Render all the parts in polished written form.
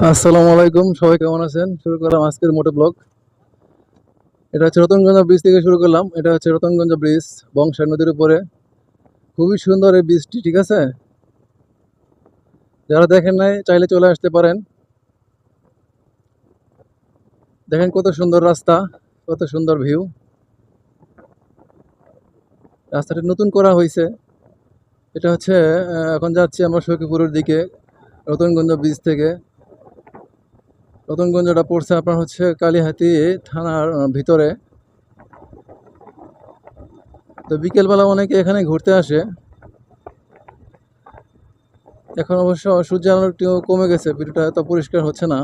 আসসালামু আলাইকুম, সবাই কেমন আছেন? শুরু করলাম আজকের মোটো ব্লগ। এটা হচ্ছে রতনগঞ্জ ব্রিজ থেকে শুরু করলাম। এটা হচ্ছে রতনগঞ্জ ব্রিজ, বংশা নদীর উপরে। খুবই সুন্দর এই ব্রিজটি, ঠিক আছে? যারা দেখেন নাই চাইলে চলে আসতে পারেন। দেখেন কত সুন্দর রাস্তা, কত সুন্দর ভিউ। রাস্তাটি নতুন করা হয়েছে। এটা হচ্ছে এখন যাচ্ছি আমরা সখীপুরের দিকে, রতনগঞ্জ ব্রিজ থেকে। রতনগঞ্জটা পড়ছে আপনার হচ্ছে কালিহাতী থানার ভিতরে। তো বিকেলবেলা অনেকে এখানে ঘুরতে আসে। এখন অবশ্য সূর্যের আলো একটু কমে গেছে, ভিডিওটা এত পরিষ্কার হচ্ছে না।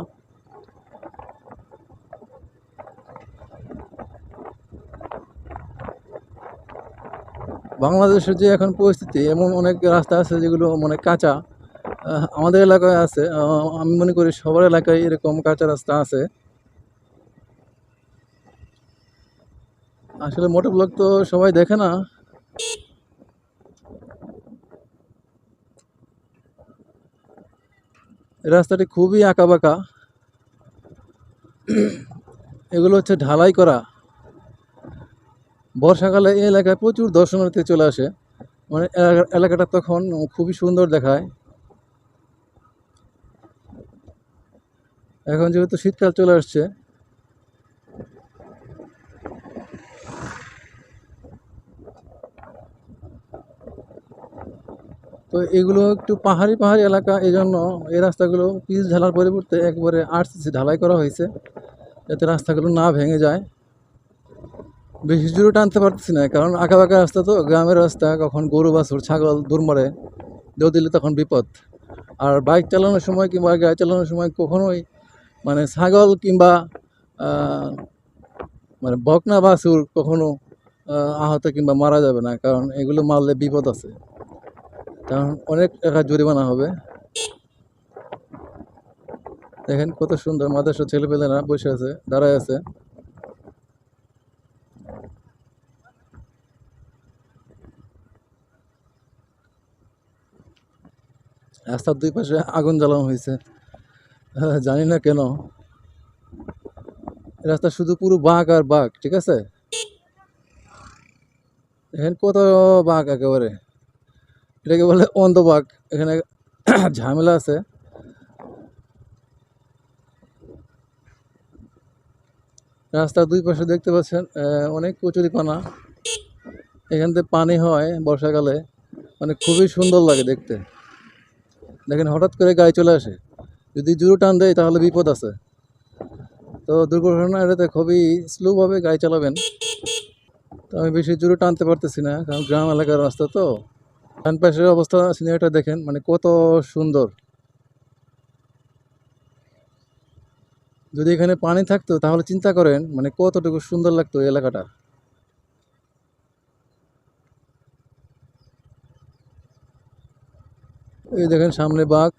বাংলাদেশের যে এখন পরিস্থিতি, এমন অনেক রাস্তা আছে যেগুলো মানে কাঁচা। আমাদের এলাকায় আছে, আমি মনে করি সবার এলাকায় এরকম কাঁচা রাস্তা আছে। আসলে মোটর ব্লগ তো সবাই দেখে না। এই রাস্তাটি খুবই আঁকাবাঁকা। এগুলো হচ্ছে ঢালাই করা। বর্ষাকালে এই এলাকায় প্রচুর দর্শনার্থী চলে আসে। মানে এলাকাটা তখন খুবই সুন্দর দেখায়। এখন যেহেতু শীতকাল চলে আসছে, তো এগুলো একটু পাহাড়ি পাহাড়ি এলাকা, এই জন্য এই রাস্তাগুলো পিচ ঢালার পরিবর্তে একবারে আরসিসি ঢালাই করা হয়েছে, যাতে রাস্তাগুলো না ভেঙে যায়। বেশি জোরে টানতে পারতেছি না, কারণ আঁকাবাঁকা রাস্তা, তো গ্রামের রাস্তা, কখন গরু বাছুর ছাগল দৌড় মারে, দৌড় দিলে তখন বিপদ। আর বাইক চালানোর সময় কিংবা গাড়ি চালানোর সময় কখনোই মানে ছাগল কিংবা আহ, মানে বকনা বাছুর কখনো আহত কিংবা মারা যাবে না, কারণ এগুলো মারলে বিপদ আছে, কারণ অনেক টাকা জরিমানা হবে। দেখেন কত সুন্দর মাদ্রাসার ছেলেপেলেরা বসে আছে, দাঁড়ায় আছে। রাস্তার দুই পাশে আগুন জ্বালানো হয়েছে, জানি না কেন। রাস্তা শুধু পুরো বাঁক আর বাঁক, ঠিক আছে? দেখেন কত বাঁক একেবারে, এটাকে বলে অন্ধবাগ। এখানে ঝামেলা আছে। রাস্তার দুই পাশে দেখতে পাচ্ছেন অনেক কচুরিপানা। এখান থেকে পানি হয় বর্ষাকালে, মানে খুবই সুন্দর লাগে দেখতে। দেখেন হঠাৎ করে গাড়ি চলে আসে, যদি জোরে টান দেয় তাহলে বিপদ আছে। তো দুর্ঘটনা এড়াতে খুবই স্লোভাবে গাড়ি চালাবেন। তো আমি বেশি জোরে টানতে পারতেছি না, কারণ গ্রাম এলাকার রাস্তা তো। ডান পাশের অবস্থা, সিনারিটা দেখেন, মানে কত সুন্দর। যদি এখানে পানি থাকতো তাহলে চিন্তা করেন মানে কতটুকু সুন্দর লাগতো এই এলাকাটা। এই দেখেন সামনে বাঘ।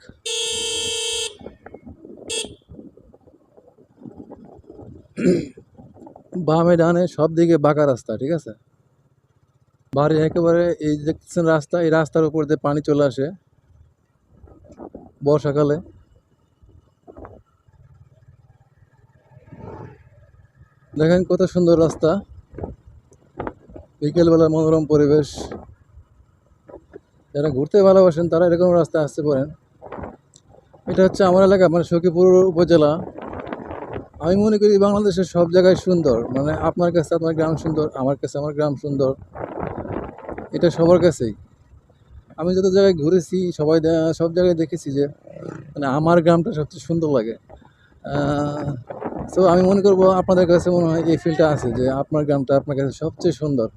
বামে ডানে সব দিকে বাঁকা রাস্তা, ঠিক আছে? বাড়ি একেবারে এই যে দেখতেছেন রাস্তা, এই রাস্তার উপর দিয়ে পানি চলে আসে বর্ষাকালে। দেখেন কত সুন্দর রাস্তা, বিকেলবেলার মনোরম পরিবেশ। যারা ঘুরতে ভালোবাসেন তারা এরকম রাস্তায় আসতে পারেন। এটা হচ্ছে আমার এলাকা, মানে সখীপুর উপজেলা। আমি মনে করি বাংলাদেশের সব জায়গায় সুন্দর, মানে আপনার কাছে আপনার গ্রাম সুন্দর, আমার কাছে আমার গ্রাম সুন্দর, এটা সবার কাছেই। আমি যত জায়গায় ঘুরেছি সব জায়গায় দেখেছি যে মানে আমার গ্রামটা সবচেয়ে সুন্দর লাগে। সো আমি মনে করবো আপনাদের কাছে মনে হয় এই ফিলটা আছে যে আপনার গ্রামটা আপনার কাছে সবচেয়ে সুন্দর।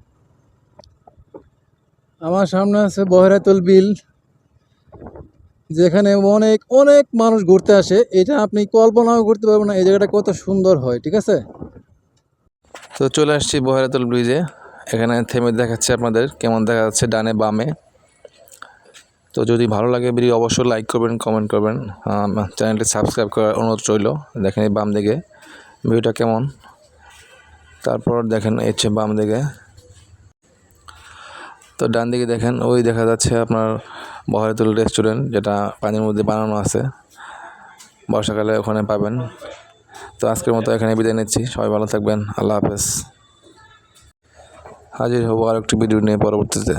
আমার সামনে আছে বহেরাতুল বিল, যেখানে অনেক অনেক মানুষ ঘুরতে আসে। এটা আপনি কল্পনাও করতে পারবেন না এই জায়গাটা কত সুন্দর হয়, ঠিক আছে? তো চলে আসছি বহেরাতুল ব্রিজে। এখানে থেমে দেখাচ্ছে আপনাদের কেমন দেখা যাচ্ছে ডানে বামে। তো যদি ভালো লাগে ভিডিও অবশ্যই লাইক করবেন, কমেন্ট করবেন, চ্যানেলটি সাবস্ক্রাইব করার অনুরোধ রইল। দেখেন এই বাম দিকে ভিউটা কেমন, তারপর দেখেন এই হচ্ছে বাম দিকে। তো ডান দিকে দেখেন ওই দেখা যাচ্ছে আপনার বহেরাতুল রেস্টুরেন্ট, যেটা পানির মধ্যে বানানো আছে। বর্ষাকালে ওখানে পাবেন। তো আজকের মতো এখানে বিদায় নিচ্ছি, সবাই ভালো থাকবেন, আল্লাহ হাফেজ। হাজির হবো আর একটি ভিডিও নিয়ে পরবর্তীতে।